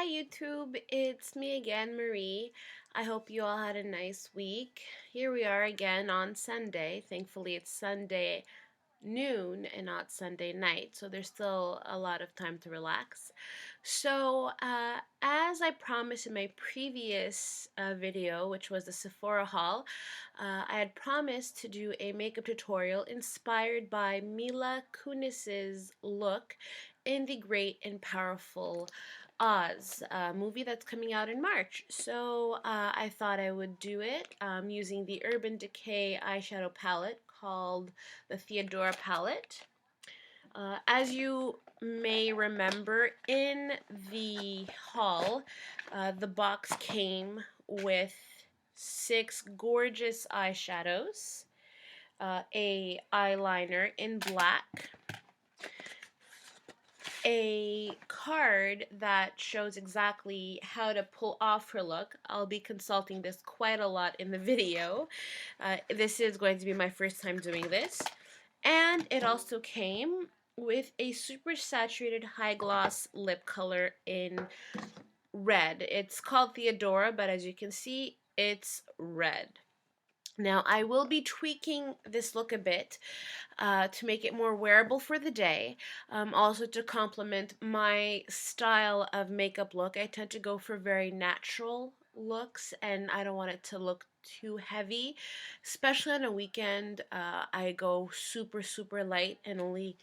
Hi YouTube, it's me again, Marie. I hope you all had a nice week. Here we are again on Sunday. Thankfully it's Sunday noon and not Sunday night, so there's still a lot of time to relax. So as I promised in my previous video, which was the Sephora haul, I had promised to do a makeup tutorial inspired by Mila Kunis's look in the Great and Powerful Oz movie that's coming out in March. So I thought I would do it using the Urban Decay eyeshadow palette called the Theodora palette. As you may remember, in the haul, the box came with 6 gorgeous eyeshadows, a eyeliner in black, a card that shows exactly how to pull off her look. I'll be consulting this quite a lot in the video. This is going to be my first time doing this. And it also came with a super saturated high gloss lip color in red. It's called Theodora, but as you can see, it's red. Now, I will be tweaking this look a bit to make it more wearable for the day, also to complement my style of makeup look. I tend to go for very natural looks, and I don't want it to look too heavy, especially on a weekend. I go super light and only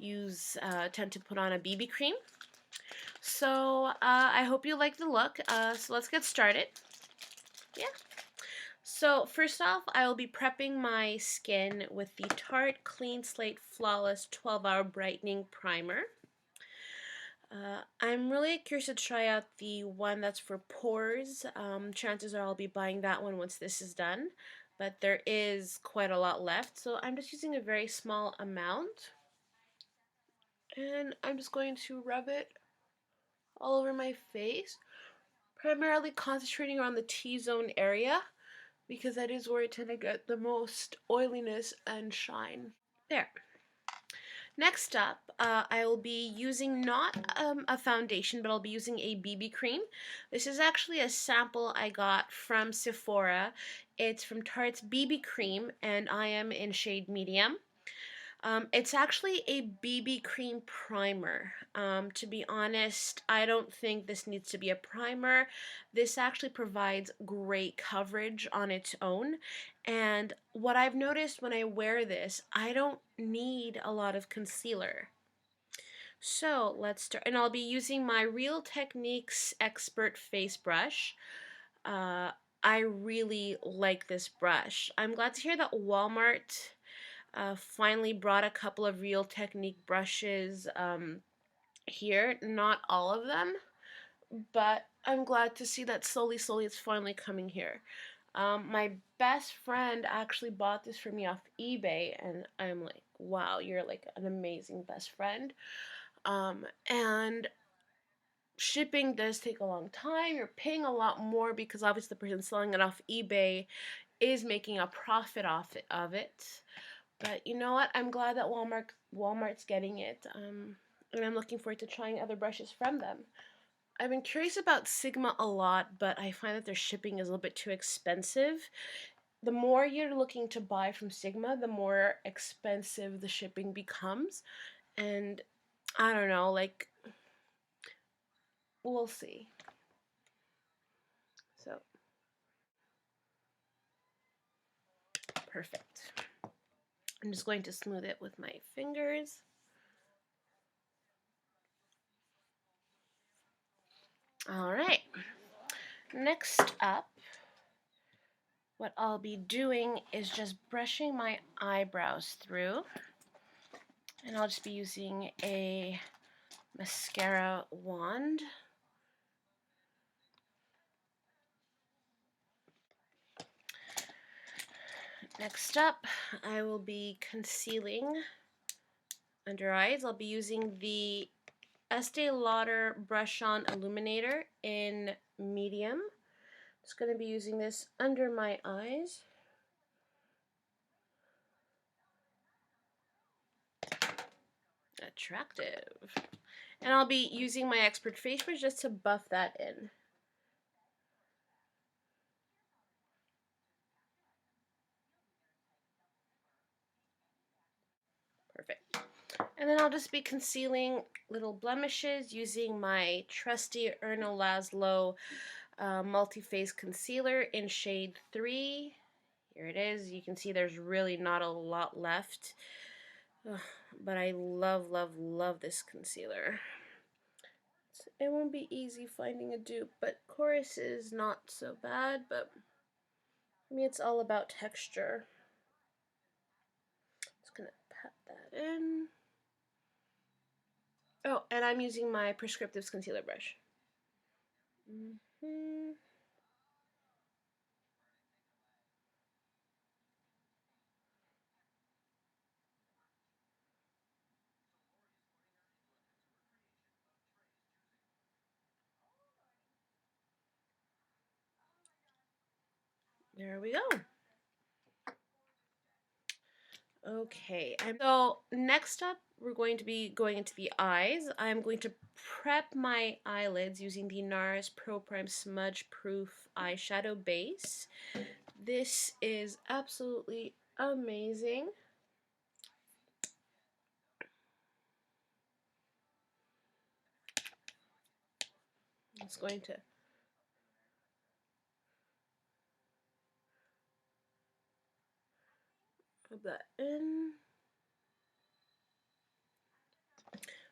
tend to put on a BB cream. So I hope you like the look. So let's get started. Yeah. So first off, I will be prepping my skin with the Tarte Clean Slate Flawless 12-Hour Brightening Primer. I'm really curious to try out the one that's for pores. Chances are I'll be buying that one once this is done, but there is quite a lot left, so I'm just using a very small amount. And I'm just going to rub it all over my face, primarily concentrating around the T-zone area, because that is where I tend to get the most oiliness and shine. There. Next up, I will be using not a foundation, but I'll be using a BB cream. This is actually a sample I got from Sephora. It's from Tarte's BB cream, and I am in shade medium. It's actually a BB cream primer. To be honest, I don't think this needs to be a primer. This actually provides great coverage on its own. And what I've noticed when I wear this, I don't need a lot of concealer. So let's start. And I'll be using my Real Techniques Expert Face Brush. I really like this brush. I'm glad to hear that Walmart finally brought a couple of Real Technique brushes here. Not all of them, but I'm glad to see that slowly it's finally coming here. My best friend actually bought this for me off eBay, and I'm like, wow, you're like an amazing best friend. And shipping does take a long time. You're paying a lot more because obviously the person selling it off eBay is making a profit off of it. But you know what? I'm glad that Walmart's getting it, and I'm looking forward to trying other brushes from them. I've been curious about Sigma a lot, but I find that their shipping is a little bit too expensive. The more you're looking to buy from Sigma, the more expensive the shipping becomes, and I don't know, like, we'll see. So, perfect. I'm just going to smooth it with my fingers. Alright, next up, what I'll be doing is just brushing my eyebrows through, and I'll just be using a mascara wand. Next up, I will be concealing under eyes. I'll be using the Estee Lauder Brush On Illuminator in medium. Just going to be using this under my eyes. attractive. And I'll be using my expert face brush just to buff that in. Perfect. And then I'll just be concealing little blemishes using my trusty Erno Laszlo multi-phase concealer in shade 3. Here it is. You can see there's really not a lot left. Ugh, but I love, love, love this concealer. It won't be easy finding a dupe, but Chorus is not so bad, but for me it's all about texture. Just gonna pat that in. Oh, and I'm using my Prescriptives concealer brush. There we go. Okay, so next up we're going to be going into the eyes. I'm going to prep my eyelids using the NARS Pro Prime Smudge Proof eyeshadow base. This is absolutely amazing. I'm just going to rub that in.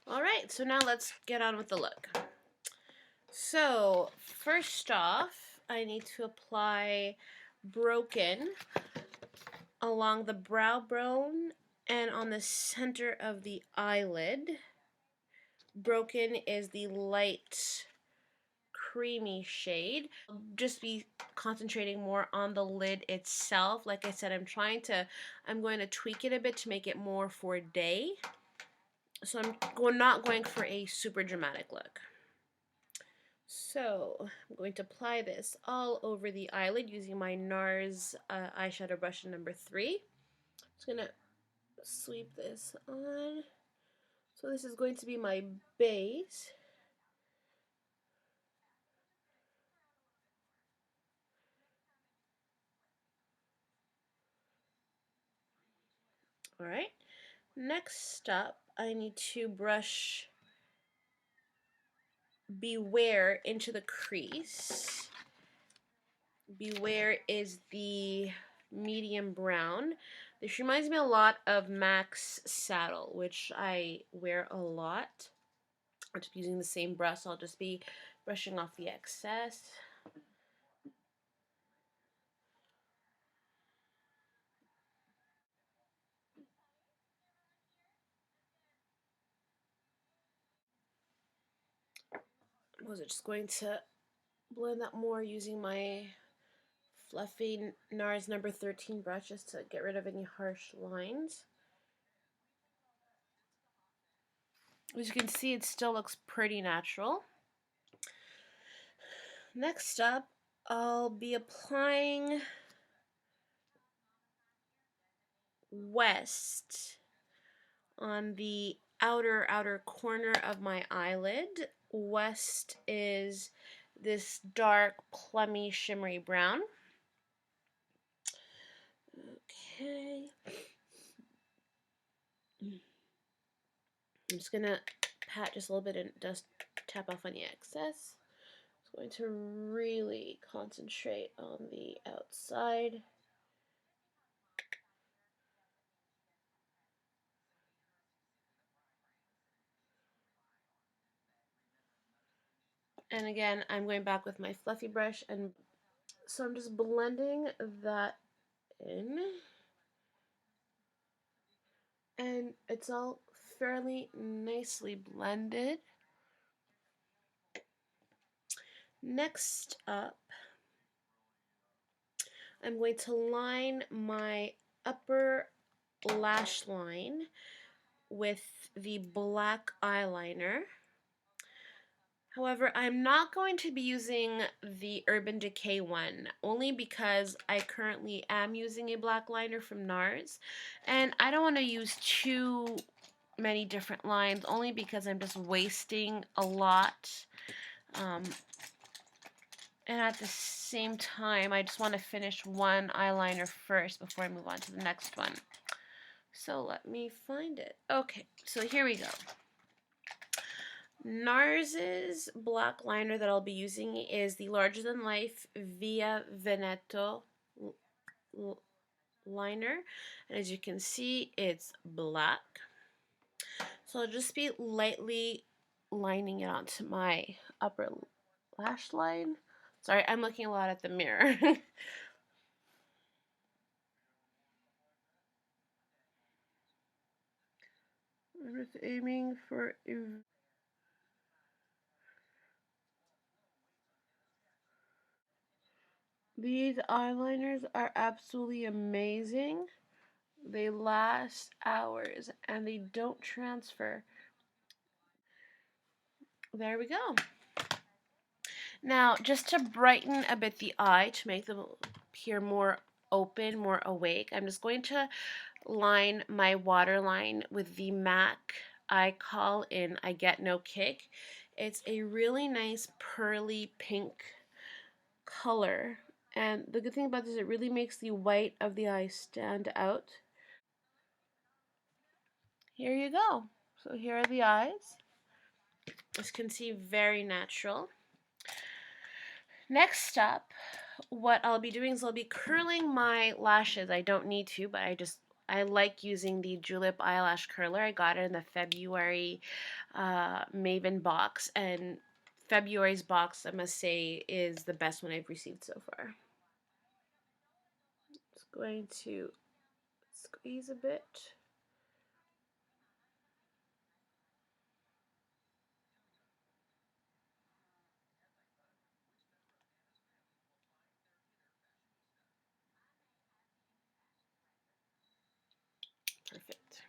Alright, so now let's get on with the look. So, first off, I need to apply Broken along the brow bone and on the center of the eyelid. Broken is the light creamy shade. I'll just be concentrating more on the lid itself. Like I said, I'm going to tweak it a bit to make it more for day. So I'm not going for a super dramatic look. So I'm going to apply this all over the eyelid using my NARS eyeshadow brush number 3. Just gonna sweep this on. So this is going to be my base. Alright, next up I need to brush Beware into the crease. Beware is the medium brown. This reminds me a lot of MAC's Saddle, which I wear a lot. I'm just using the same brush. I'll just be brushing off the excess. I was just going to blend that more using my fluffy NARS number 13 brush just to get rid of any harsh lines. As you can see, it still looks pretty natural. Next up, I'll be applying West on the outer corner of my eyelid. West is this dark, plummy, shimmery brown. Okay. I'm just gonna pat just a little bit and just tap off on the excess. I'm going to really concentrate on the outside. And again, I'm going back with my fluffy brush, and so I'm just blending that in. And it's all fairly nicely blended. Next up, I'm going to line my upper lash line with the black eyeliner. However, I'm not going to be using the Urban Decay one, only because I currently am using a black liner from NARS, and I don't want to use too many different lines only because I'm just wasting a lot. And at the same time, I just want to finish one eyeliner first before I move on to the next one. So let me find it. Okay, so here we go. NARS's black liner that I'll be using is the Larger Than Life Via Veneto liner. And as you can see, it's black. So I'll just be lightly lining it onto my upper lash line. Sorry, I'm looking a lot at the mirror. I'm just aiming for these eyeliners are absolutely amazing. They last hours and they don't transfer. There we go. Now, just to brighten a bit the eye, to make them appear more open, more awake, I'm just going to line my waterline with the MAC Eye Call in I Get No Kick. It's a really nice pearly pink color. And the good thing about this, it really makes the white of the eye stand out. Here you go. So here are the eyes. As you can see, very natural. Next up, what I'll be doing is I'll be curling my lashes. I don't need to, but I like using the Julep eyelash curler. I got it in the February Maven box, and February's box, I must say, is the best one I've received so far. Just going to squeeze a bit. Perfect.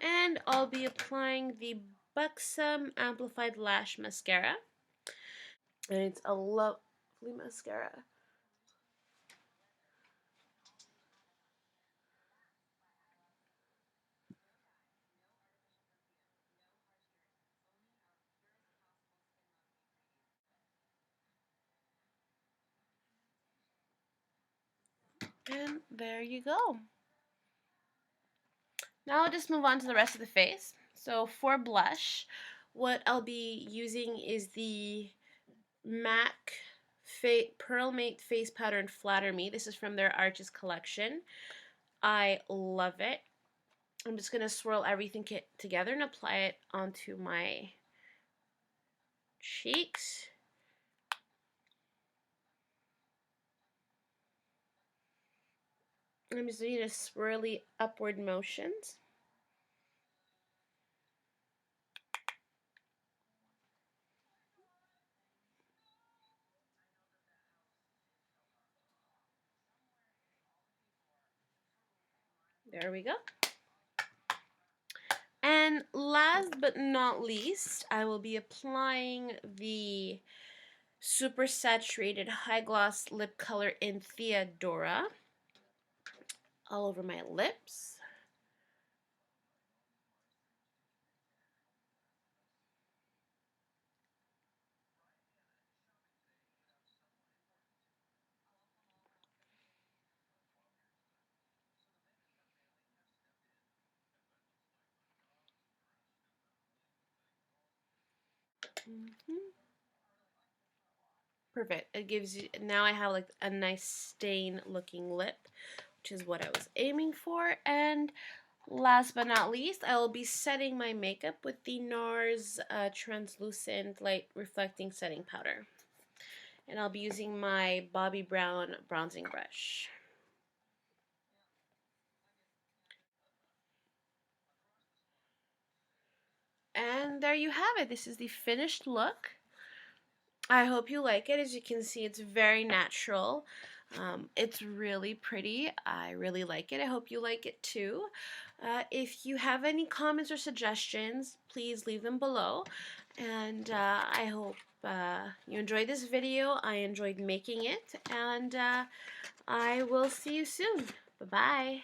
And I'll be applying the Buxom Amplified Lash Mascara. And it's a lovely mascara. And there you go. Now I'll just move on to the rest of the face. So for blush, what I'll be using is the MAC Pearl Mate Face Powder and Flatter Me. This is from their Arches collection. I love it. I'm just going to swirl everything together and apply it onto my cheeks. I'm just doing a swirly upward motions. There we go. And last but not least, I will be applying the super saturated high gloss lip color in Theodora all over my lips. Perfect. It gives you, now I have like a nice stain looking lip, which is what I was aiming for. And last but not least, I will be setting my makeup with the NARS translucent light reflecting setting powder. And I'll be using my Bobbi Brown bronzing brush. And there you have it. This is the finished look. I hope you like it. As you can see, it's very natural. It's really pretty. I really like it. I hope you like it too. If you have any comments or suggestions, please leave them below. And I hope you enjoyed this video. I enjoyed making it. And I will see you soon. Bye-bye.